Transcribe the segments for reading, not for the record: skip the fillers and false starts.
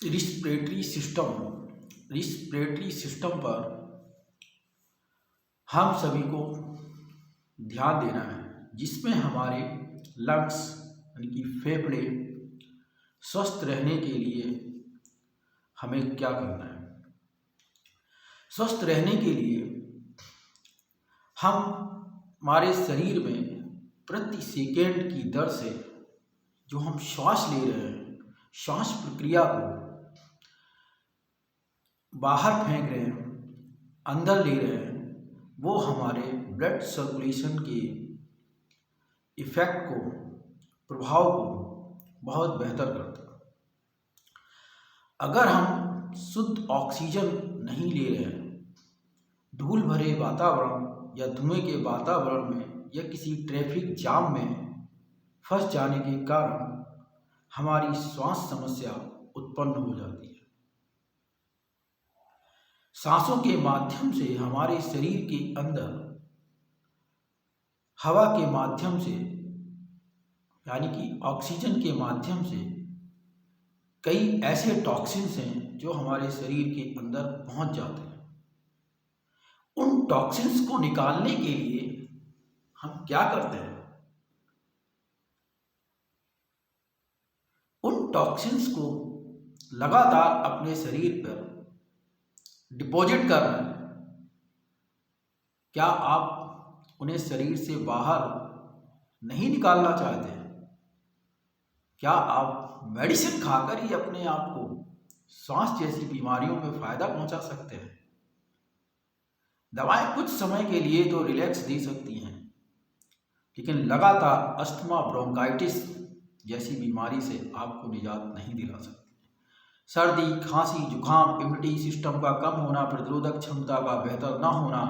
Respiratory system पर हम सभी को ध्यान देना है, जिसमें हमारे लंग्स यानी कि फेफड़े स्वस्थ रहने के लिए हमें क्या करना है। स्वस्थ रहने के लिए हम हमारे शरीर में प्रति सेकेंड की दर से जो हम श्वास ले रहे हैं, श्वास प्रक्रिया को बाहर फेंक रहे हैं, अंदर ले रहे हैं, वो हमारे ब्लड सर्कुलेशन के इफ़ेक्ट को, प्रभाव को बहुत बेहतर करता है। अगर हम शुद्ध ऑक्सीजन नहीं ले रहे हैं, धूल भरे वातावरण या धुएं के वातावरण में या किसी ट्रैफिक जाम में फंस जाने के कारण हमारी श्वास समस्या उत्पन्न हो जाती है। सांसों के माध्यम से हमारे शरीर के अंदर हवा के माध्यम से यानी कि ऑक्सीजन के माध्यम से कई ऐसे टॉक्सिन्स हैं जो हमारे शरीर के अंदर पहुंच जाते हैं। उन टॉक्सिन्स को निकालने के लिए हम क्या करते हैं? उन टॉक्सिन्स को लगातार अपने शरीर पर डिपॉजिट कर रहे हैं। क्या आप उन्हें शरीर से बाहर नहीं निकालना चाहते हैं? क्या आप मेडिसिन खाकर ही अपने आप को सांस जैसी बीमारियों में फायदा पहुंचा सकते हैं? दवाएं कुछ समय के लिए तो रिलैक्स दे सकती हैं, लेकिन लगातार अस्थमा, ब्रोंकाइटिस जैसी बीमारी से आपको निजात नहीं दिला सकती। सर्दी, खांसी, जुकाम, इम्यूनिटी सिस्टम का कम होना, प्रतिरोधक क्षमता का बेहतर ना होना,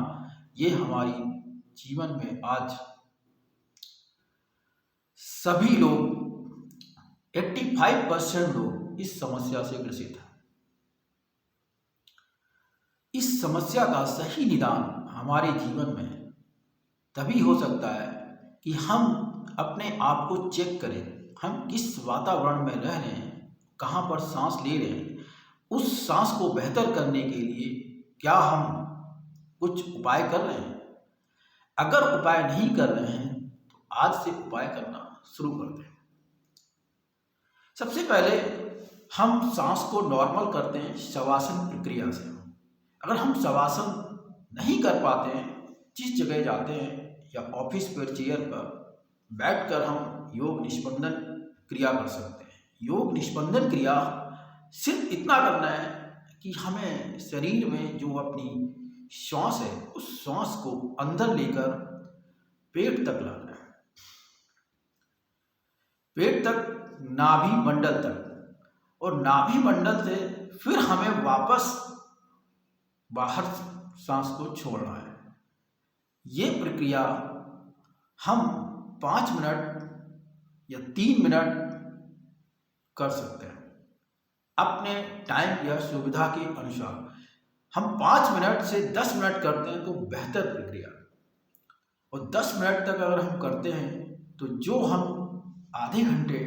ये हमारी जीवन में आज सभी लोग 85% लोग इस समस्या से ग्रसित हैं। इस समस्या का सही निदान हमारे जीवन में तभी हो सकता है कि हम अपने आप को चेक करें, हम किस वातावरण में रह रहे हैं, कहाँ पर सांस ले रहे हैं। उस सांस को बेहतर करने के लिए क्या हम कुछ उपाय कर रहे हैं? अगर उपाय नहीं कर रहे हैं तो आज से उपाय करना शुरू कर दें। सबसे पहले हम सांस को नॉर्मल करते हैं शवासन प्रक्रिया से। अगर हम शवासन नहीं कर पाते हैं, जिस जगह जाते हैं या ऑफिस पर चेयर पर बैठकर हम योग निस्पंदन क्रिया कर सकते हैं। योग निस्पंदन क्रिया सिर्फ इतना करना है कि हमें शरीर में जो अपनी श्वास है, उस श्वास को अंदर लेकर पेट तक लाना है, पेट तक, नाभि मंडल तक, और नाभि मंडल से फिर हमें वापस बाहर सांस को छोड़ना है। ये प्रक्रिया हम 5 मिनट या 3 मिनट कर सकते हैं अपने टाइम या सुविधा के अनुसार। हम 5 मिनट से 10 मिनट करते हैं तो बेहतर प्रक्रिया, और 10 मिनट तक अगर हम करते हैं तो जो हम आधे घंटे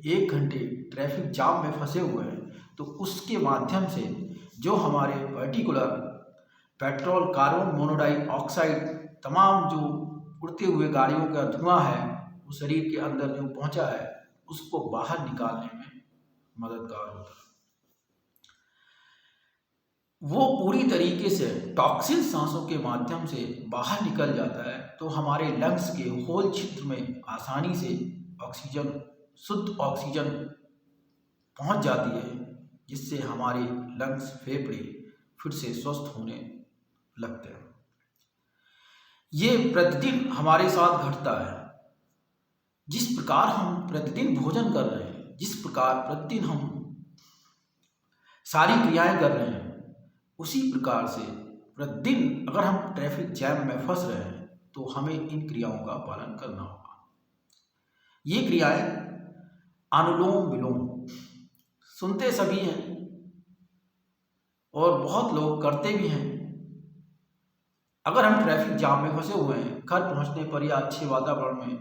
1 घंटे ट्रैफिक जाम में फंसे हुए हैं, तो उसके माध्यम से जो हमारे पर्टिकुलर पेट्रोल, कार्बन मोनोऑक्साइड, तमाम जो उड़ते हुए गाड़ियों का धुआं है, वो शरीर के अंदर जो पहुंचा है, उसको बाहर निकालने में मददगार होता है। वो पूरी तरीके से टॉक्सिन सांसों के माध्यम से बाहर निकल जाता है, तो हमारे लंग्स के होल क्षेत्र में आसानी से ऑक्सीजन, शुद्ध ऑक्सीजन पहुंच जाती है, जिससे हमारे लंग्स, फेफड़े फिर से स्वस्थ होने लगते हैं। ये प्रतिदिन हमारे साथ घटता है। जिस प्रकार हम प्रतिदिन भोजन कर रहे हैं, जिस प्रकार प्रतिदिन हम सारी क्रियाएं कर रहे हैं, उसी प्रकार से प्रतिदिन अगर हम ट्रैफिक जैम में फंस रहे हैं तो हमें इन क्रियाओं का पालन करना होगा। ये क्रियाएं अनुलोम विलोम सुनते सभी हैं और बहुत लोग करते भी हैं। अगर हम ट्रैफिक जाम में फंसे हुए हैं, घर पहुंचने पर या अच्छे वातावरण में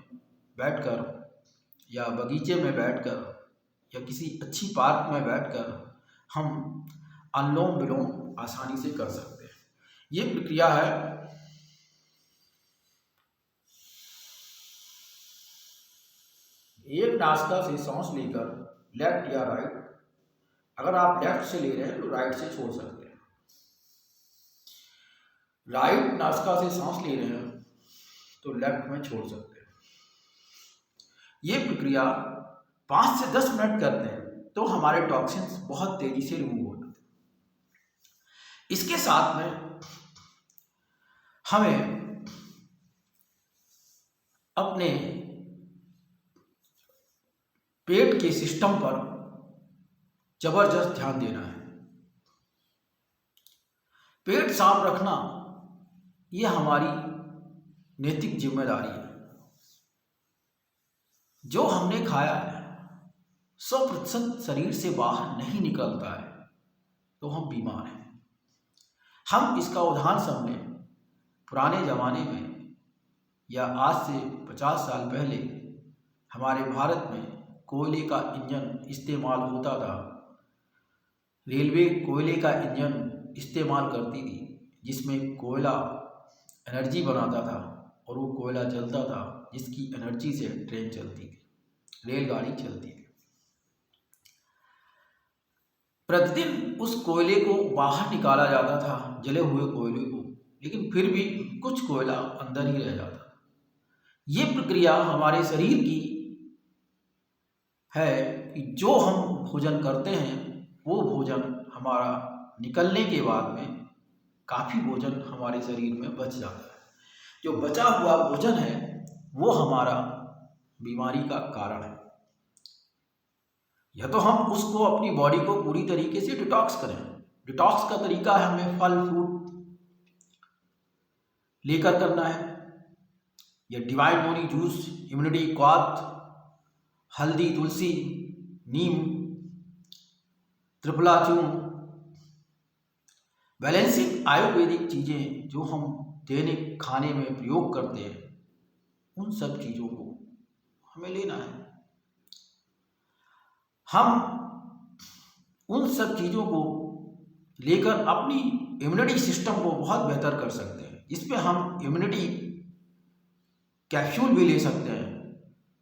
बैठकर या बगीचे में बैठकर या किसी अच्छी पार्क में बैठकर हम अनुलोम विलोम आसानी से कर सकते हैं। ये प्रक्रिया है एक नासिका से सांस लेकर लेफ्ट या राइट, अगर आप लेफ्ट से ले रहे हैं तो राइट से छोड़ सकते हैं। राइट नासिका से सांस ले रहे हैं तो लेफ्ट में छोड़ सकते हैं। ये प्रक्रिया 5 से 10 मिनट करते हैं तो हमारे टॉक्सिन्स बहुत तेजी से रिमूव हो जाते हैं। इसके साथ में हमें अपने पेट के सिस्टम पर जबरदस्त ध्यान देना है। पेट साफ रखना ये हमारी नैतिक जिम्मेदारी है। जो हमने खाया है 100% शरीर से बाहर नहीं निकलता है तो हम बीमार हैं। हम इसका उदाहरण समझें, पुराने ज़माने में या आज से 50 साल पहले हमारे भारत में कोयले का इंजन इस्तेमाल होता था। रेलवे कोयले का इंजन इस्तेमाल करती थी, जिसमें कोयला एनर्जी बनाता था और वो कोयला जलता था, जिसकी एनर्जी से ट्रेन चलती थी, रेलगाड़ी चलती थी। प्रतिदिन उस कोयले को बाहर निकाला जाता था, जले हुए कोयले को, लेकिन फिर भी कुछ कोयला अंदर ही रह जाता था। ये प्रक्रिया हमारे शरीर की है कि जो हम भोजन करते हैं वो भोजन हमारा निकलने के बाद में काफ़ी भोजन हमारे शरीर में बच जाता है। जो बचा हुआ भोजन है वो हमारा बीमारी का कारण है। या तो हम उसको अपनी बॉडी को पूरी तरीके से डिटॉक्स करें। डिटॉक्स का तरीका है हमें फल फ्रूट लेकर करना है, या डिवाइन मोनी जूस, इम्यूनिटी क्वाथ, हल्दी, तुलसी, नीम, त्रिफला चूर्ण, बैलेंसिंग आयुर्वेदिक चीज़ें जो हम दैनिक खाने में प्रयोग करते हैं, उन सब चीज़ों को हमें लेना है। हम उन सब चीज़ों को लेकर अपनी इम्यूनिटी सिस्टम को बहुत बेहतर कर सकते हैं। इसमें हम इम्यूनिटी कैप्सूल भी ले सकते हैं,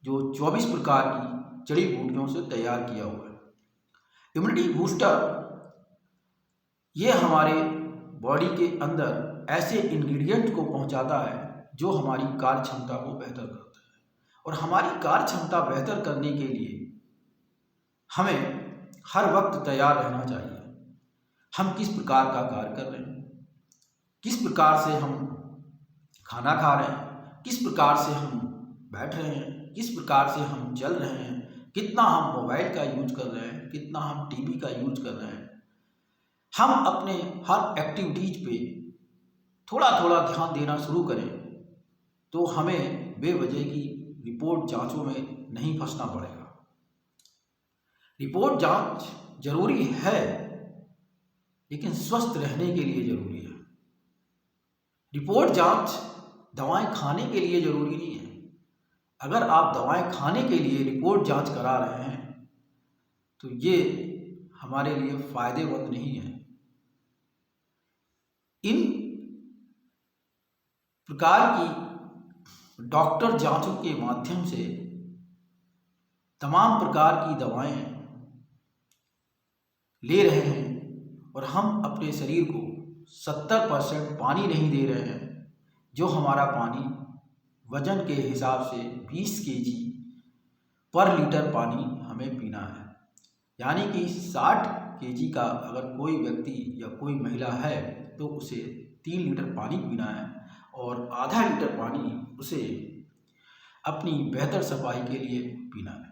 जो 24 प्रकार की जड़ी बूटियों से तैयार किया हुआ है। इम्यूनिटी बूस्टर ये हमारे बॉडी के अंदर ऐसे इंग्रेडिएंट को पहुंचाता है जो हमारी कार्य क्षमता को बेहतर करता है। और हमारी कार्य क्षमता बेहतर करने के लिए हमें हर वक्त तैयार रहना चाहिए। हम किस प्रकार का कार्य कर रहे हैं, किस प्रकार से हम खाना खा रहे हैं, किस प्रकार से हम बैठ रहे हैं, किस प्रकार से हम चल रहे हैं, कितना हम मोबाइल का यूज कर रहे हैं, कितना हम टीवी का यूज कर रहे हैं। हम अपने हर एक्टिविटीज पे थोड़ा थोड़ा ध्यान देना शुरू करें तो हमें बेवजह की रिपोर्ट जांचों में नहीं फंसना पड़ेगा। रिपोर्ट जांच जरूरी है, लेकिन स्वस्थ रहने के लिए जरूरी है। रिपोर्ट जांच दवाएं खाने के लिए जरूरी नहीं है। अगर आप दवाएं खाने के लिए रिपोर्ट जांच करा रहे हैं तो ये हमारे लिए फायदेमंद नहीं है। इन प्रकार की डॉक्टर जांचों के माध्यम से तमाम प्रकार की दवाएं ले रहे हैं और हम अपने शरीर को 70% पानी नहीं दे रहे हैं। जो हमारा पानी वजन के हिसाब से 20 kg पर लीटर पानी हमें पीना है। यानी कि 60 kg का अगर कोई व्यक्ति या कोई महिला है तो उसे 3 लीटर पानी पीना है और आधा लीटर पानी उसे अपनी बेहतर सफाई के लिए पीना है।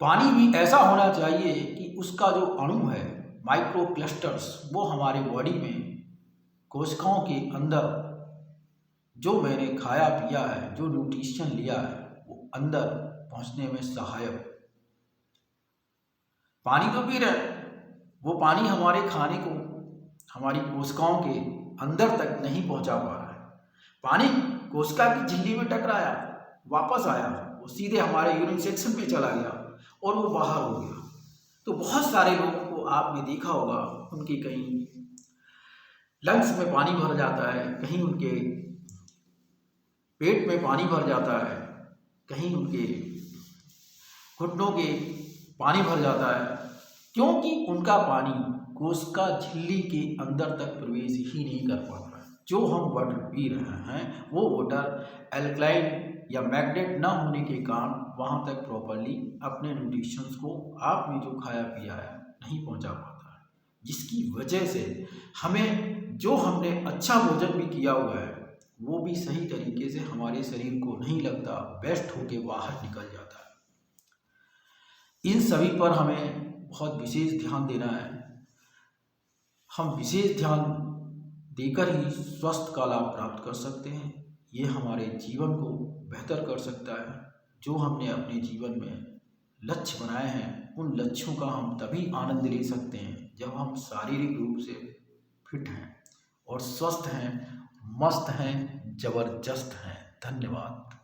पानी भी ऐसा होना चाहिए कि उसका जो अणु है, माइक्रो क्लस्टर्स, वो हमारे बॉडी में कोशिकाओं के अंदर जो मैंने खाया पिया है, जो न्यूट्रिशन लिया है, वो अंदर पहुंचने में सहायक। पानी तो पी रहे, वो पानी हमारे खाने को हमारी कोशिकाओं के अंदर तक नहीं पहुंचा पा रहा है। पानी कोशिका की झिल्ली में टकराया, वापस आया, वो सीधे हमारे यूरिन सेक्शन पे चला गया और वो बाहर हो गया। तो बहुत सारे लोगों को आपने देखा होगा, उनके कहीं लंग्स में पानी भर जाता है, कहीं उनके पेट में पानी भर जाता है, कहीं उनके घुटनों के पानी भर जाता है, क्योंकि उनका पानी कोशिका झिल्ली के अंदर तक प्रवेश ही नहीं कर पाता है। जो हम वाटर पी रहे हैं वो वाटर एल्कलाइन या मैग्नेट ना होने के कारण वहाँ तक प्रॉपरली अपने न्यूट्रिशंस को आपने जो खाया पिया है नहीं पहुँचा पाता है, जिसकी वजह से हमें जो हमने अच्छा भोजन भी किया हुआ है वो भी सही तरीके से हमारे शरीर को नहीं लगता, बेस्ट होके बाहर निकल जाता है। इन सभी पर हमें बहुत विशेष ध्यान देना है। हम विशेष ध्यान देकर ही स्वस्थ का लाभ प्राप्त कर सकते हैं। ये हमारे जीवन को बेहतर कर सकता है। जो हमने अपने जीवन में लक्ष्य बनाए हैं उन लक्ष्यों का हम तभी आनंद ले सकते हैं जब हम शारीरिक रूप से फिट हैं और स्वस्थ हैं, मस्त हैं, जबरदस्त हैं। धन्यवाद।